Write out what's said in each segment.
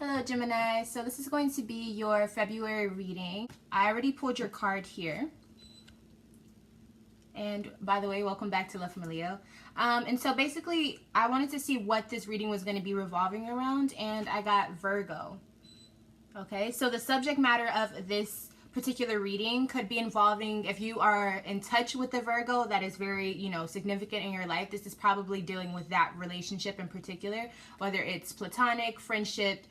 Hello Gemini, so this is going to be your February reading. I already pulled your card here. And by the way, welcome back to Love from Leo. And so basically, I wanted to see what this reading was going to be revolving around, and I got Virgo. Okay, so the subject matter of this particular reading could be involving, if you are in touch with the Virgo that is very, significant in your life, this is probably dealing with that relationship in particular, whether it's platonic, friendship,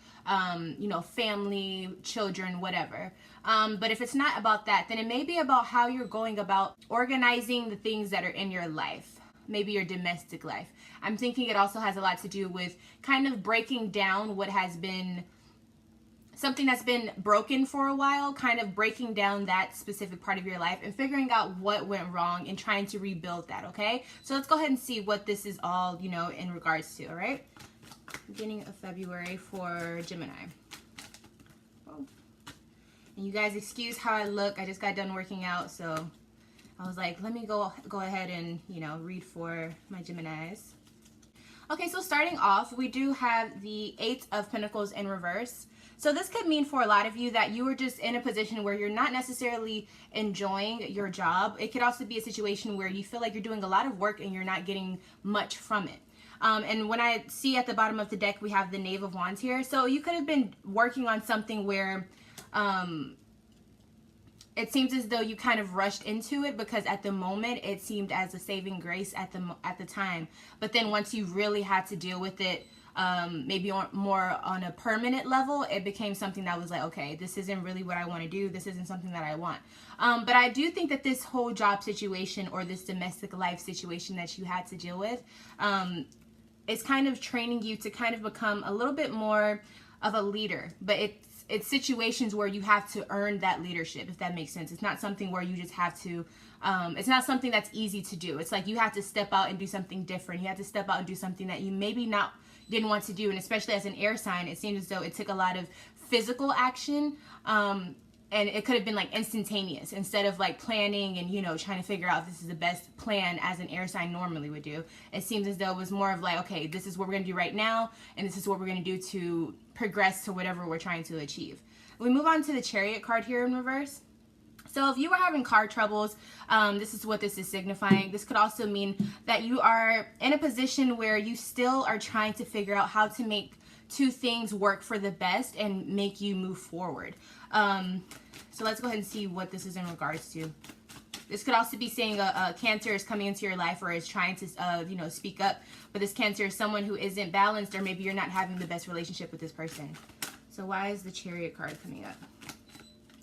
family, children, whatever. But if it's not about that, then it may be about how you're going about organizing the things that are in your life, maybe your domestic life. I'm thinking it also has a lot to do with kind of breaking down what has been something that's been broken for a while, kind of breaking down that specific part of your life and figuring out what went wrong and trying to rebuild that, okay? So let's go ahead and see what this is all, in regards to, all right? Beginning of February for Gemini. Oh. And you guys excuse how I look. I just got done working out, so I was like, let me go ahead and, read for my Geminis. Okay, so starting off, we do have the Eight of Pentacles in reverse. So this could mean for a lot of you that you are just in a position where you're not necessarily enjoying your job. It could also be a situation where you feel like you're doing a lot of work and you're not getting much from it. And when I see at the bottom of the deck, we have the Knave of Wands here. So you could have been working on something where it seems as though you kind of rushed into it because at the moment it seemed as a saving grace at the time. But then once you really had to deal with it, maybe more on a permanent level, it became something that was like, okay, this isn't really what I want to do. This isn't something that I want. But I do think that this whole job situation or this domestic life situation that you had to deal with is kind of training you to kind of become a little bit more of a leader. But it's situations where you have to earn that leadership, if that makes sense. It's not something where you just have to, it's not something that's easy to do. It's like you have to step out and do something different. You have to step out and do something that you maybe didn't want to do. And especially as an air sign, it seems as though it took a lot of physical action. And it could have been like instantaneous instead of like planning and, trying to figure out if this is the best plan as an air sign normally would do. It seems as though it was more of like, okay, this is what we're going to do right now. And this is what we're going to do to progress to whatever we're trying to achieve. We move on to the Chariot card here in reverse. So if you were having car troubles, this is what this is signifying. This could also mean that you are in a position where you still are trying to figure out how to make two things work for the best and make you move forward. So let's go ahead and see what this is in regards to. This could also be saying a Cancer is coming into your life or is trying to, speak up. But this Cancer is someone who isn't balanced, or maybe you're not having the best relationship with this person. So why is the Chariot card coming up?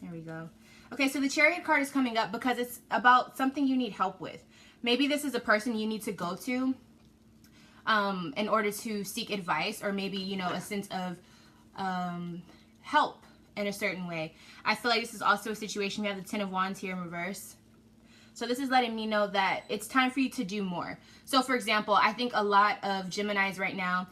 There we go. Okay, so the Chariot card is coming up because it's about something you need help with. Maybe this is a person you need to go to in order to seek advice, or maybe, a sense of help in a certain way. I feel like this is also a situation. We have the Ten of Wands here in reverse. So this is letting me know that it's time for you to do more. So for example, I think a lot of Geminis right now,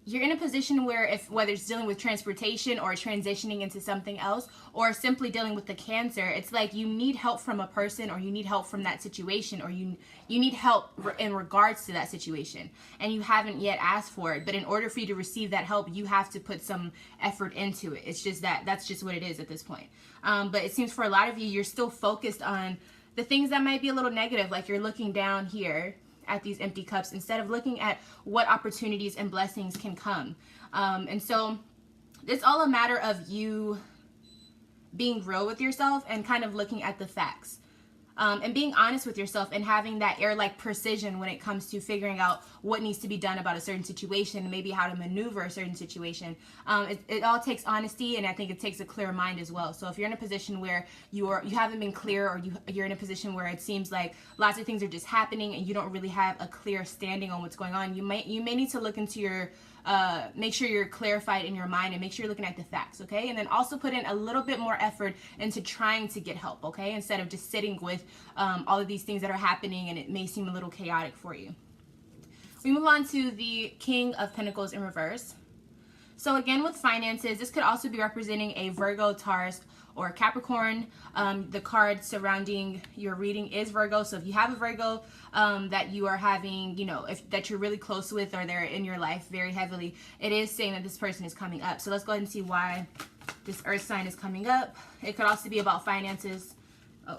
you're in a position where whether it's dealing with transportation or transitioning into something else, or simply dealing with the Cancer, it's like you need help from a person, or you need help from that situation, or you need help in regards to that situation, and you haven't yet asked for it. But in order for you to receive that help, you have to put some effort into it. It's just that's just what it is at this point. But it seems for a lot of you, you're still focused on the things that might be a little negative, like you're looking down here at these empty cups instead of looking at what opportunities and blessings can come. And so it's all a matter of you being real with yourself and kind of looking at the facts. And being honest with yourself and having that air-like precision when it comes to figuring out what needs to be done about a certain situation, maybe how to maneuver a certain situation. It all takes honesty, and I think it takes a clear mind as well. So if you're in a position where you haven't been clear, or you're in a position where it seems like lots of things are just happening and you don't really have a clear standing on what's going on, you may need to look into your make sure you're clarified in your mind, and make sure you're looking at the facts, okay? And then also put in a little bit more effort into trying to get help, okay? Instead of just sitting with all of these things that are happening and it may seem a little chaotic for you. We move on to the King of Pentacles in reverse. So again, with finances, this could also be representing a Virgo, Taurus, or Capricorn. The card surrounding your reading is Virgo. So if you have a Virgo that you are having, that you're really close with, or they're in your life very heavily, it is saying that this person is coming up. So let's go ahead and see why this earth sign is coming up. It could also be about finances. Oh,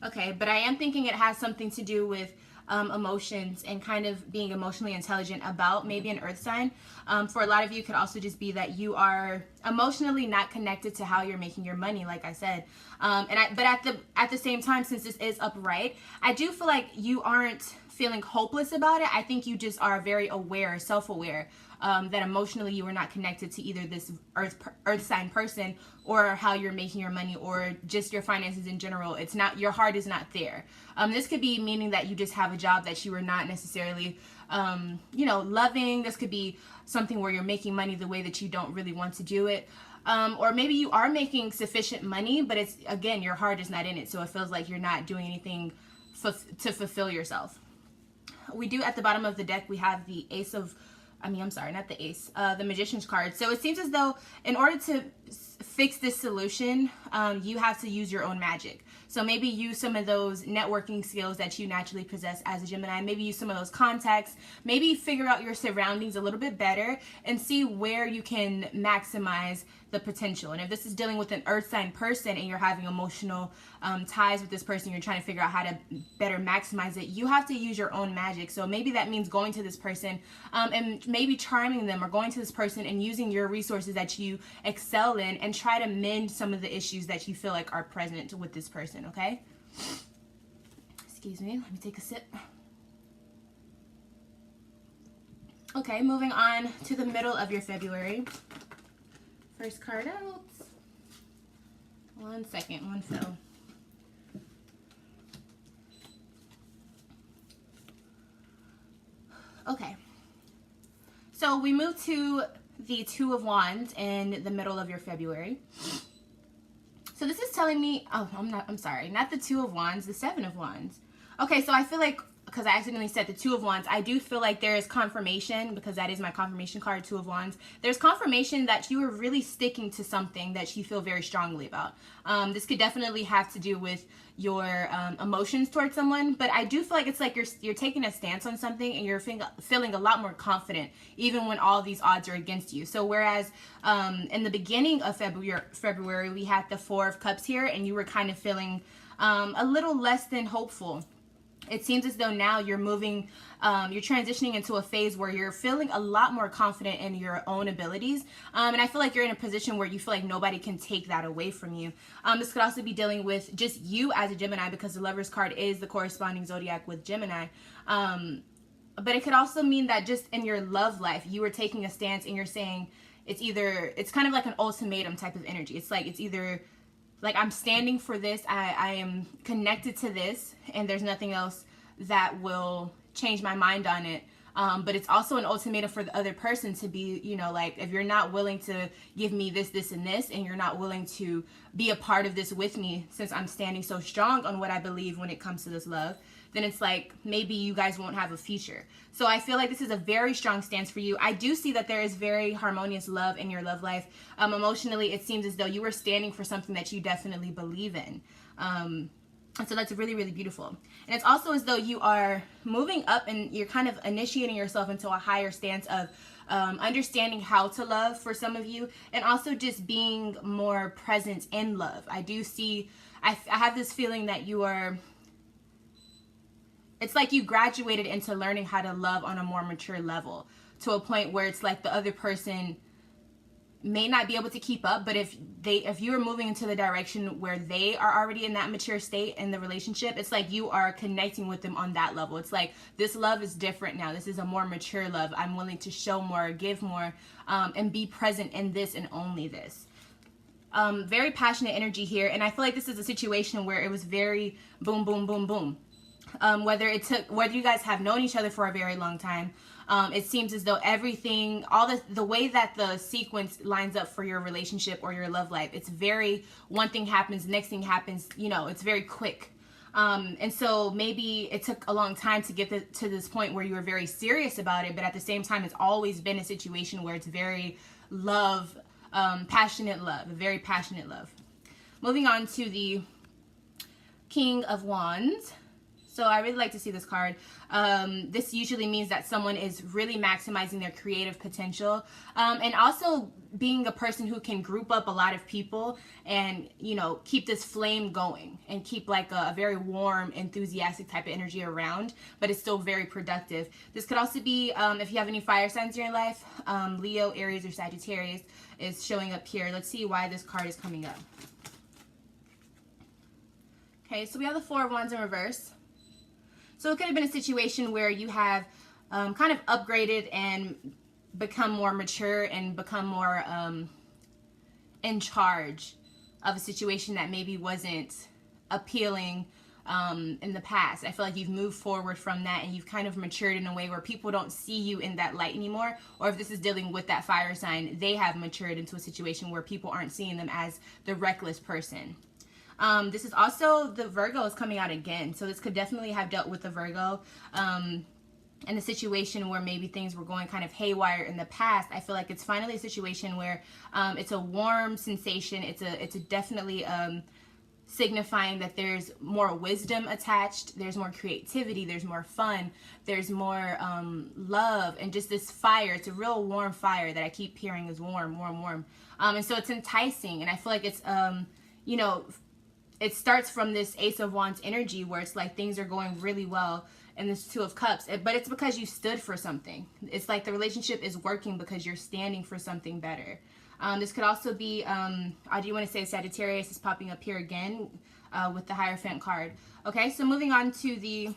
okay. But I am thinking it has something to do with emotions and kind of being emotionally intelligent about maybe an earth sign. For a lot of you, it could also just be that you are emotionally not connected to how you're making your money, like I said. But at the same time, since this is upright, I do feel like you aren't feeling hopeless about it. I think you just are very aware, self-aware, that emotionally you are not connected to either this earth sign person or how you're making your money or just your finances in general. It's not, your heart is not there. This could be meaning that you just have a job that you are not necessarily, loving. This could be something where you're making money the way that you don't really want to do it. Or maybe you are making sufficient money, but it's, again, your heart is not in it. So it feels like you're not doing anything to fulfill yourself. We do, at the bottom of the deck, we have the the Magician's card. So it seems as though in order to fix this solution, you have to use your own magic. So maybe use some of those networking skills that you naturally possess as a Gemini. Maybe use some of those contacts. Maybe figure out your surroundings a little bit better and see where you can maximize the potential. And if this is dealing with an earth sign person and you're having emotional ties with this person, you're trying to figure out how to better maximize it, you have to use your own magic. So maybe that means going to this person and maybe charming them, or going to this person and using your resources that you excel in and try to mend some of the issues that you feel like are present with this person, okay? Excuse me, let me take a sip. Okay, moving on to the middle of your February. First card out. 1 second, one fell. Okay. So we move to the Two of Wands in the middle of your February. So this is telling me, I'm sorry, not the Two of Wands, the Seven of Wands. Okay, so I feel like, because I accidentally said the Two of Wands, I do feel like there is confirmation, because that is my confirmation card, Two of Wands. There's confirmation that you are really sticking to something that you feel very strongly about. This could definitely have to do with your emotions towards someone, but I do feel like it's like you're taking a stance on something and you're feeling a lot more confident, even when all these odds are against you. So whereas in the beginning of February, we had the Four of Cups here, and you were kind of feeling a little less than hopeful. It seems as though now you're moving, you're transitioning into a phase where you're feeling a lot more confident in your own abilities. And I feel like you're in a position where you feel like nobody can take that away from you. This could also be dealing with just you as a Gemini, because the Lover's card is the corresponding zodiac with Gemini. But it could also mean that just in your love life, you are taking a stance and you're saying it's kind of like an ultimatum type of energy. It's either like, I'm standing for this, I am connected to this, and there's nothing else that will change my mind on it. But it's also an ultimatum for the other person to be, like, if you're not willing to give me this, this, and this, and you're not willing to be a part of this with me, since I'm standing so strong on what I believe when it comes to this love, then it's like, maybe you guys won't have a future. So I feel like this is a very strong stance for you. I do see that there is very harmonious love in your love life. Emotionally, it seems as though you are standing for something that you definitely believe in. So that's really, really beautiful. And it's also as though you are moving up and you're kind of initiating yourself into a higher stance of understanding how to love for some of you, and also just being more present in love. I do see, I have this feeling that you are, it's like you graduated into learning how to love on a more mature level, to a point where it's like the other person may not be able to keep up, but if you are moving into the direction where they are already in that mature state in the relationship, it's like you are connecting with them on that level. It's like, this love is different now. This is a more mature love. I'm willing to show more, give more, and be present in this and only this. Very passionate energy here, and I feel like this is a situation where it was very boom, boom, boom, boom. Whether you guys have known each other for a very long time, it seems as though everything, all the way that the sequence lines up for your relationship or your love life, it's very, one thing happens, next thing happens, it's very quick. And so maybe it took a long time to get to this point where you were very serious about it, but at the same time, it's always been a situation where it's very passionate love, a very passionate love. Moving on to the King of Wands. So I really like to see this card. This usually means that someone is really maximizing their creative potential, and also being a person who can group up a lot of people and, you know, keep this flame going and keep like a very warm, enthusiastic type of energy around, but it's still very productive. This could also be, if you have any fire signs in your life, Leo, Aries, or Sagittarius is showing up here. Let's see why this card is coming up. Okay, so we have the Four of Wands in reverse. So it could have been a situation where you have kind of upgraded and become more mature and become more in charge of a situation that maybe wasn't appealing in the past. I feel like you've moved forward from that and you've kind of matured in a way where people don't see you in that light anymore. Or if this is dealing with that fire sign, they have matured into a situation where people aren't seeing them as the reckless person. This is also, the Virgo is coming out again. So this could definitely have dealt with the Virgo in a situation where maybe things were going kind of haywire in the past. I feel like it's finally a situation where it's a warm sensation. It's a definitely signifying that there's more wisdom attached. There's more creativity. There's more fun. There's more love and just this fire. It's a real warm fire that I keep hearing is warm, warm, warm. And so it's enticing. And I feel like it's, you know, it starts from this Ace of Wands energy where it's like things are going really well, and this Two of Cups, but it's because you stood for something. It's like the relationship is working because you're standing for something better. This could also be, I do want to say Sagittarius is popping up here again with the Hierophant card. Okay, so moving on to the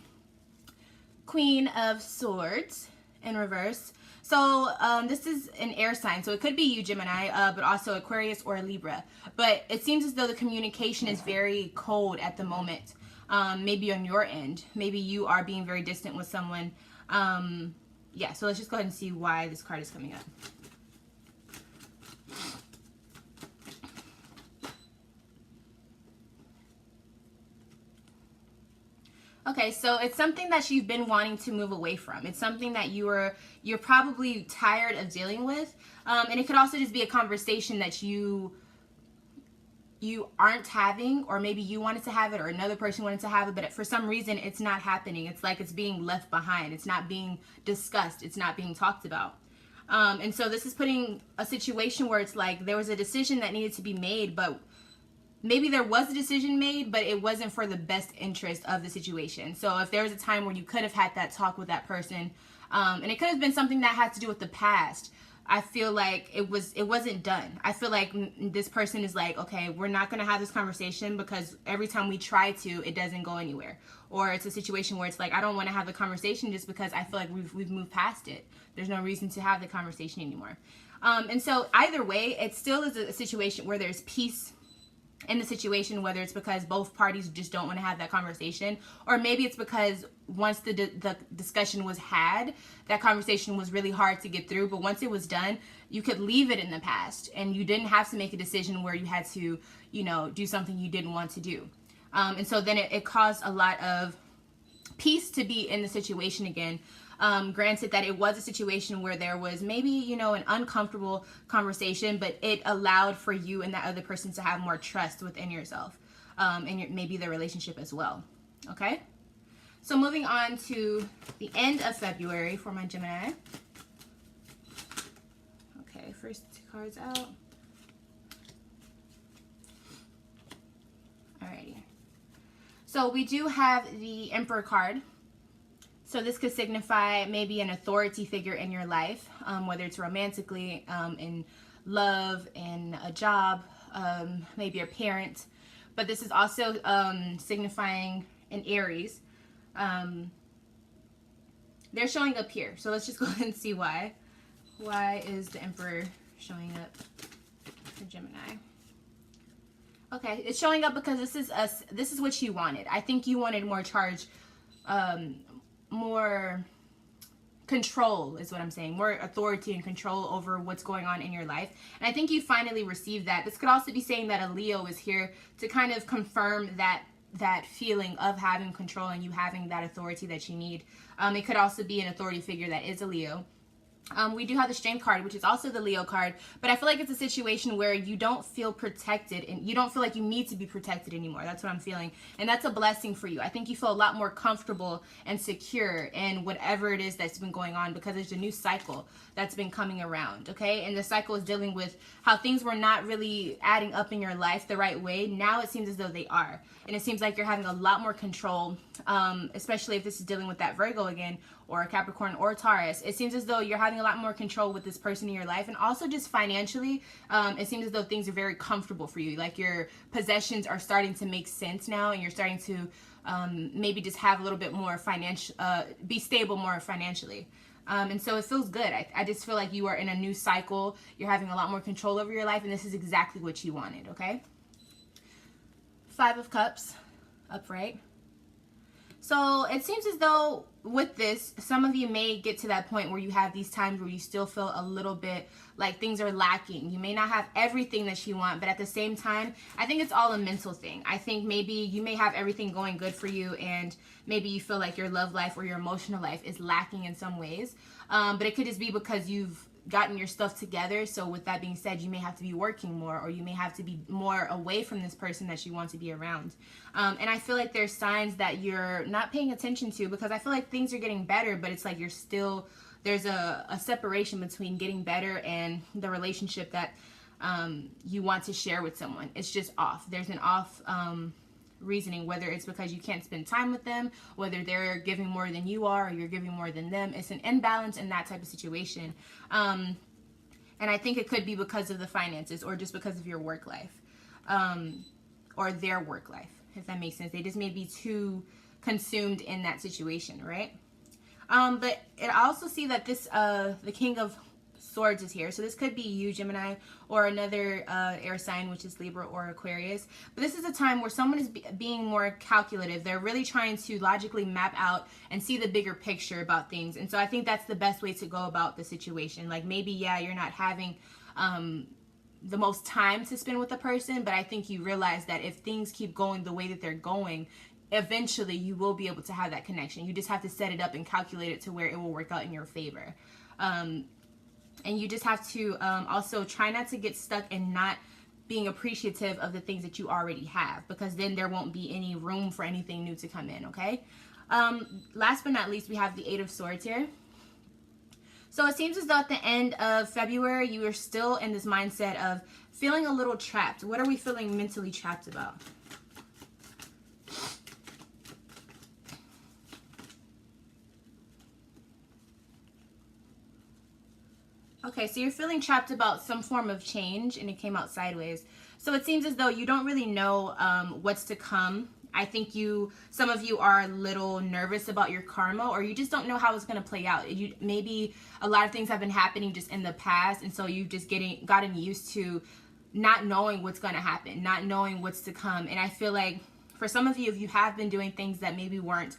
Queen of Swords in reverse. So this is an air sign, so it could be you, Gemini, but also Aquarius or Libra. But it seems as though the communication is very cold at the moment. Maybe on your end. Maybe you are being very distant with someone. Yeah, so let's just go ahead and see why this card is coming up. Okay, so it's something that you've been wanting to move away from. It's something that you're probably tired of dealing with. And it could also just be a conversation that you aren't having, or maybe you wanted to have it or another person wanted to have it, but for some reason it's not happening. It's like it's being left behind. It's not being discussed. It's not being talked about. And so this is putting a situation where it's like there was a decision that needed to be made, but maybe there was a decision made, but it wasn't for the best interest of the situation. So if there was a time where you could have had that talk with that person, and it could have been something that had to do with the past, I feel like it wasn't done. I feel like this person is like, okay, we're not going to have this conversation because every time we try to, it doesn't go anywhere. Or it's a situation where it's like, I don't want to have the conversation just because I feel like we've moved past it. There's no reason to have the conversation anymore. And so either way, it still is a situation where there's peace in the situation, whether it's because both parties just don't want to have that conversation, or maybe it's because once the discussion was had, that conversation was really hard to get through, but once it was done, you could leave it in the past and you didn't have to make a decision where you had to, you know, do something you didn't want to do. And so then it caused a lot of peace to be in the situation again. Granted that it was a situation where there was maybe, you know, an uncomfortable conversation, but it allowed for you and that other person to have more trust within yourself, and maybe the relationship as well. Okay, so moving on to the end of February for my Gemini. Okay, first two cards out. Alrighty, so we do have the Emperor card. So this could signify maybe an authority figure in your life, whether it's romantically, in love, in a job, maybe a parent. But this is also signifying an Aries. They're showing up here. So let's just go ahead and see why. Why is the Emperor showing up for Gemini? Okay, it's showing up because this is what you wanted. I think you wanted more charge, more control is what I'm saying, more authority and control over what's going on in your life. And I think you finally received that. This could also be saying that a Leo is here to kind of confirm that that feeling of having control and you having that authority that you need. It could also be an authority figure that is a Leo. We do have the Strength card, which is also the Leo card, but I feel like it's a situation where you don't feel protected and you don't feel like you need to be protected anymore. That's what I'm feeling. And that's a blessing for you. I think you feel a lot more comfortable and secure in whatever it is that's been going on, because there's a new cycle that's been coming around, okay? And the cycle is dealing with how things were not really adding up in your life the right way. Now it seems as though they are. And it seems like you're having a lot more control, especially if this is dealing with that Virgo again, or Capricorn or Taurus. It seems as though you're having a lot more control with this person in your life. And also just financially, it seems as though things are very comfortable for you. Like your possessions are starting to make sense now, and you're starting to maybe just have a little bit more financial, be stable more financially. And so it feels good. I just feel like you are in a new cycle. You're having a lot more control over your life, and this is exactly what you wanted, okay? 5 of Cups, upright. So it seems as though with this, some of you may get to that point where you have these times where you still feel a little bit like things are lacking. You may not have everything that you want, but at the same time, I think it's all a mental thing. I think maybe you may have everything going good for you, and maybe you feel like your love life or your emotional life is lacking in some ways. But it could just be because you've gotten your stuff together. So with that being said, you may have to be working more, or you may have to be more away from this person that you want to be around. And I feel like there's signs that you're not paying attention to, because I feel like things are getting better, but it's like you're still, there's a separation between getting better and the relationship that you want to share with someone. It's just off. There's an off reasoning, whether it's because you can't spend time with them, whether they're giving more than you are, or you're giving more than them. It's an imbalance in that type of situation. And I think it could be because of the finances, or just because of your work life, or their work life, if that makes sense. They just may be too consumed in that situation, right? But I also see that this, the King of Swords is here. So this could be you, Gemini, or another air sign, which is Libra or Aquarius. But this is a time where someone is being more calculative. They're really trying to logically map out and see the bigger picture about things. And so I think that's the best way to go about the situation. Like maybe, yeah, you're not having the most time to spend with a person, but I think you realize that if things keep going the way that they're going, eventually you will be able to have that connection. You just have to set it up and calculate it to where it will work out in your favor. And you just have to also try not to get stuck in not being appreciative of the things that you already have, because then there won't be any room for anything new to come in, okay? Last but not least, we have the 8 of Swords here. So it seems as though at the end of February, you are still in this mindset of feeling a little trapped. What are we feeling mentally trapped about? Okay, so you're feeling trapped about some form of change, and it came out sideways. So it seems as though you don't really know what's to come. I think some of you are a little nervous about your karma, or you just don't know how it's going to play out. Maybe a lot of things have been happening just in the past, and so you've just gotten used to not knowing what's going to happen, not knowing what's to come. And I feel like for some of you, if you have been doing things that maybe weren't,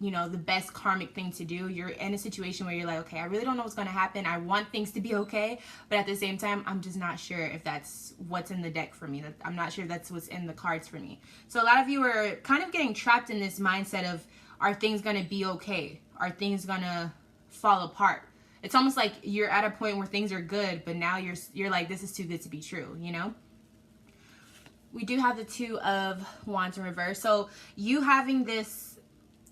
you know, the best karmic thing to do, you're in a situation where you're like, okay, I really don't know what's going to happen. I want things to be okay, but at the same time, I'm just not sure if that's what's in the deck for me. I'm not sure if that's what's in the cards for me. So a lot of you are kind of getting trapped in this mindset of, are things going to be okay? Are things going to fall apart? It's almost like you're at a point where things are good, but now you're like, this is too good to be true, you know? We do have the 2 of Wands in reverse. So you having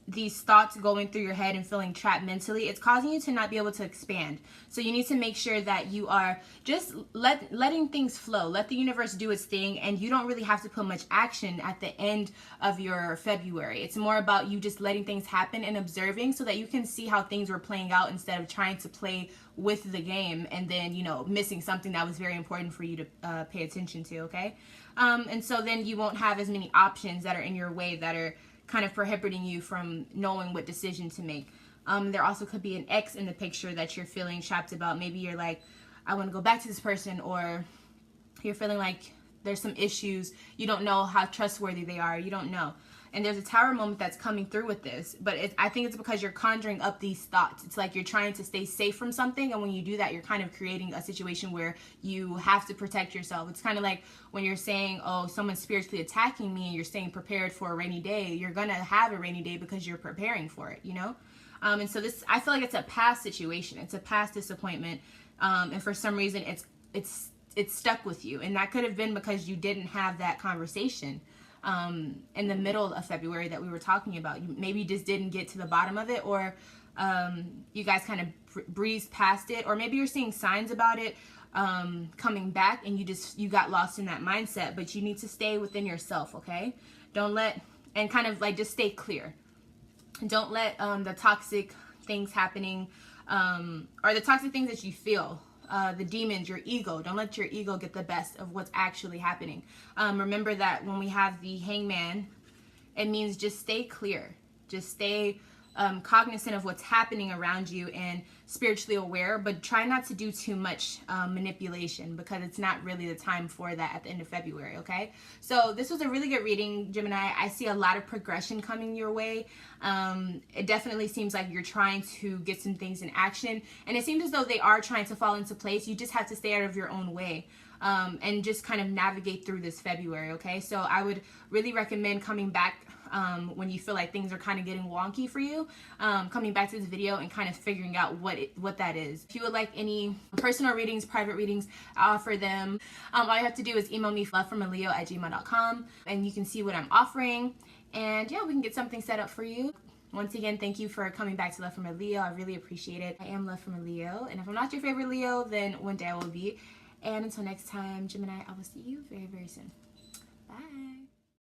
these thoughts going through your head and feeling trapped mentally, it's causing you to not be able to expand. So you need to make sure that you are just letting things flow. Let the universe do its thing, and you don't really have to put much action at the end of your February. It's more about you just letting things happen and observing, so that you can see how things were playing out instead of trying to play with the game and then, you know, missing something that was very important for you to pay attention to, okay? And so then you won't have as many options that are in your way that are kind of prohibiting you from knowing what decision to make. There also could be an ex in the picture that you're feeling trapped about. Maybe you're like, I want to go back to this person, or you're feeling like there's some issues. You don't know how trustworthy they are. You don't know. And there's a Tower moment that's coming through with this, but I think it's because you're conjuring up these thoughts. It's like you're trying to stay safe from something, and when you do that, you're kind of creating a situation where you have to protect yourself. It's kind of like when you're saying, oh, someone's spiritually attacking me, and you're staying prepared for a rainy day. You're gonna have a rainy day because you're preparing for it, you know? And so this, I feel like it's a past situation. It's a past disappointment, and for some reason, it's stuck with you, and that could have been because you didn't have that conversation in the middle of February that we were talking about. You maybe just didn't get to the bottom of it, or you guys kind of breezed past it, or maybe you're seeing signs about it coming back, and you got lost in that mindset. But you need to stay within yourself, okay? Don't let, and kind of like just stay clear. Don't let the toxic things happening, or the toxic things that you feel, the demons, your ego. Don't let your ego get the best of what's actually happening. Remember that when we have the Hangman, it means just stay clear. Just stay cognizant of what's happening around you and spiritually aware, but try not to do too much manipulation, because it's not really the time for that at the end of February, okay? So this was a really good reading, Gemini. I see a lot of progression coming your way. It definitely seems like you're trying to get some things in action, and it seems as though they are trying to fall into place. You just have to stay out of your own way. And just kind of navigate through this February, okay? So I would really recommend coming back when you feel like things are kind of getting wonky for you, coming back to this video and kind of figuring out what that is. If you would like any personal readings, private readings, I offer them. All you have to do is email me, lovefromaleo@gmail.com, and you can see what I'm offering. And yeah, we can get something set up for you. Once again, thank you for coming back to Love from a Leo. I really appreciate it. I am Love from a Leo, and if I'm not your favorite Leo, then one day I will be. And until next time, Gemini, I will see you very, very soon. Bye.